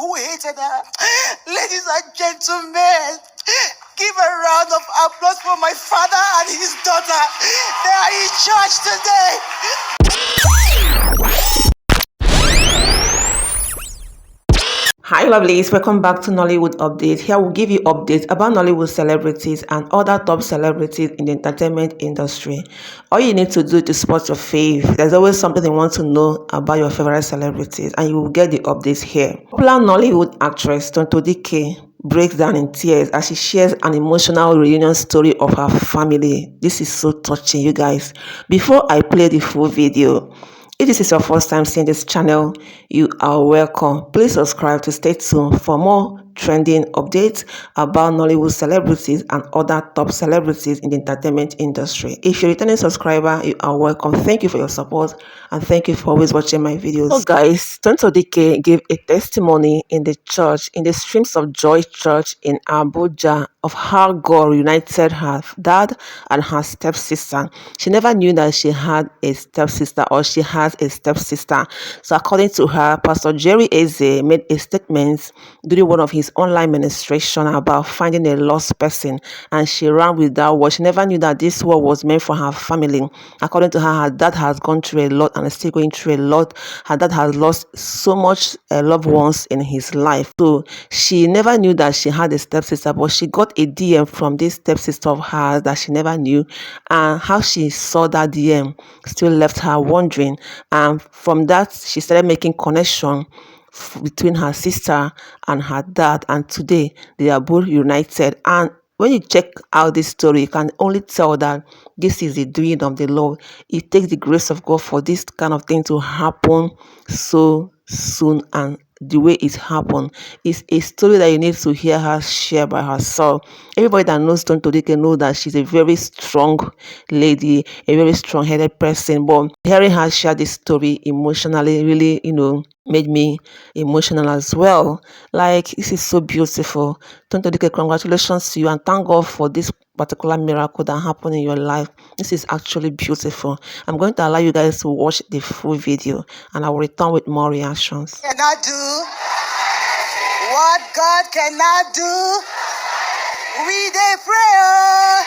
who hated her. Ladies and gentlemen, give a round of applause for my father and his daughter. They are in church today. Hi lovelies, welcome back to Nollywood Update. Here we'll give you updates about Nollywood celebrities and other top celebrities in the entertainment industry. All you need to do to support your fave. There's always something you want to know about your favorite celebrities, and you will get the updates here. Popular Nollywood actress Tonto Dikeh breaks down in tears as she shares an emotional reunion story of her family. This is so touching, you guys. Before I play the full video, if this is your first time seeing this channel, you are welcome. Please subscribe to stay tuned for more trending updates about Nollywood celebrities and other top celebrities in the entertainment industry. If you're a returning subscriber, you are welcome. Thank you for your support and thank you for always watching my videos. So guys, Tonto Dikeh gave a testimony in the church, in the Streams of Joy church in Abuja, of how God united her dad and her stepsister. She never knew that she had a stepsister or she has a stepsister. So according to her, Pastor Jerry Eze made a statement during one of his online ministration about finding a lost person, and she ran with that word. She never knew that this word was meant for her family. According to her dad has gone through a lot and is still going through a lot. Her dad has lost so much loved ones in his life. So she never knew that she had a stepsister, but she got a DM from this stepsister of hers that she never knew, and how she saw that DM still left her wondering. And from that, she started making connection between her sister and her dad, and today they are both united. And when you check out this story, you can only tell that this is the doing of the Lord. It takes the grace of God for this kind of thing to happen so soon, and the way it happened is a story that you need to hear her share by herself. Everybody that knows Tonto Dikeh know that she's a very strong lady, a very strong-headed person, but hearing her share this story emotionally really, made me emotional as well. Like, this is so beautiful. Tonto Dikeh, congratulations to you, and thank God for this particular miracle that happened in your life. This is actually beautiful. I'm going to allow you guys to watch the full video, and I will return with more reactions. Cannot do what God cannot do. We dey pray.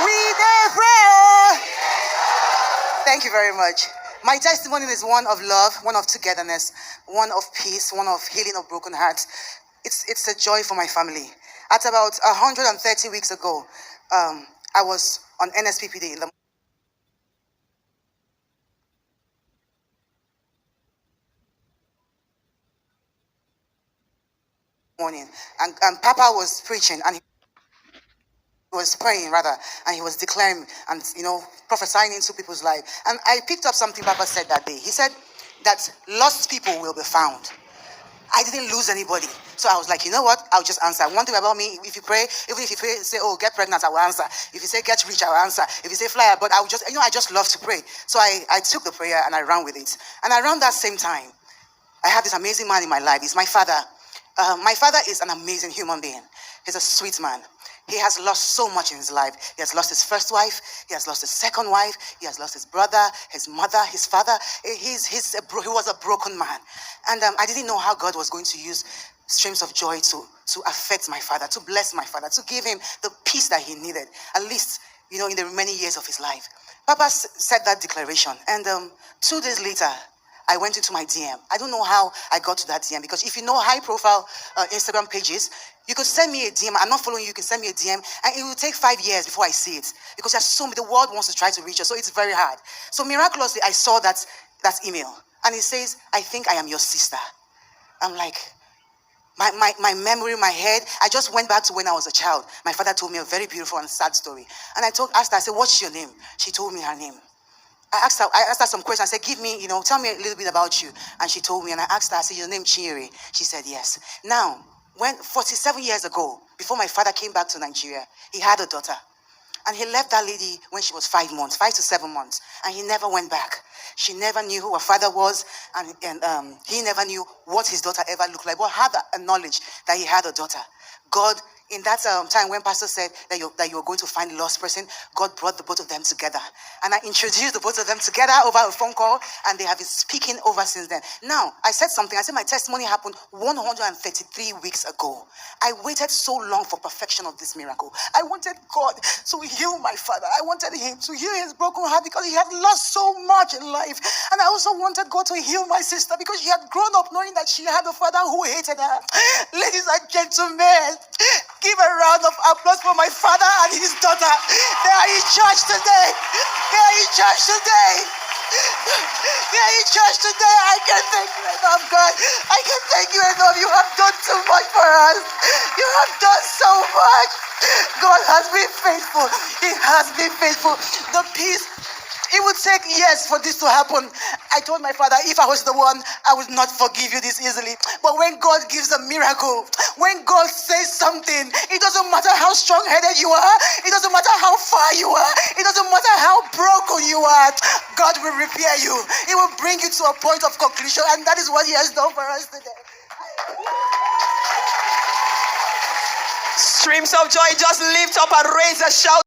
We dey pray. Thank you very much. My testimony is one of love, one of togetherness, one of peace, one of healing of broken hearts. It's a joy for my family. At about 130 weeks ago, I was on NSPPD in the morning, and Papa was preaching, and he was praying rather, and he was declaring and prophesying into people's life. And I picked up something Papa said that day. He said that lost people will be found. I didn't lose anybody. So I was like, you know what? I'll just answer. One thing about me, if you pray, even if you pray, say, oh, get pregnant, I will answer. If you say get rich, I will answer. If you say fly, but I will just, I just love to pray. So I took the prayer and I ran with it. And around that same time, I have this amazing man in my life. He's my father. My father is an amazing human being. He's a sweet man. He has lost so much in his life. He has lost his first wife. He has lost his second wife. He has lost his brother, his mother, his father. He was a broken man. And I didn't know how God was going to use streams of joy to affect my father, to bless my father, to give him the peace that he needed, at least, in the remaining years of his life. Papa said that declaration. And 2 days later, I went into my DM. I don't know how I got to that DM, because if you know high-profile Instagram pages, you could send me a DM. I'm not following you. You can send me a DM, and it will take 5 years before I see it, because there's so many. The world wants to try to reach us, so it's very hard. So miraculously, I saw that email, and it says, "I think I am your sister." I'm like, my memory, my head. I just went back to when I was a child. My father told me a very beautiful and sad story, and I asked her, I said, "What's your name?" She told me her name. I asked her some questions. I said, tell me a little bit about you. And she told me, and I asked her, I said, your name Chiri? She said, yes. Now, 47 years ago, before my father came back to Nigeria, he had a daughter. And he left that lady when she was 5 to 7 months. And he never went back. She never knew who her father was. And he never knew what his daughter ever looked like, but had a knowledge that he had a daughter. God, in that time when Pastor said that you were going to find a lost person, God brought the both of them together. And I introduced the both of them together over a phone call, and they have been speaking over since then. Now, I said something. I said my testimony happened 133 weeks ago. I waited so long for perfection of this miracle. I wanted God to heal my father. I wanted him to heal his broken heart because he had lost so much in life. And I also wanted God to heal my sister because she had grown up knowing that she had a father who hated her. Ladies and gentlemen, give a round of applause for my father and his daughter. They are in church today. They are in church today. They are in church today. I can't thank you enough, God. I can't thank you enough. You have done too much for us. You have done so much. God has been faithful. He has been faithful. The peace. It would take years for this to happen. I told my father, if I was the one, I would not forgive you this easily. But when God gives a miracle, when God says something, it doesn't matter how strong-headed you are. It doesn't matter how far you are. It doesn't matter how broken you are. God will repair you. He will bring you to a point of conclusion. And that is what he has done for us today. Streams of joy, just lift up and raise a shout.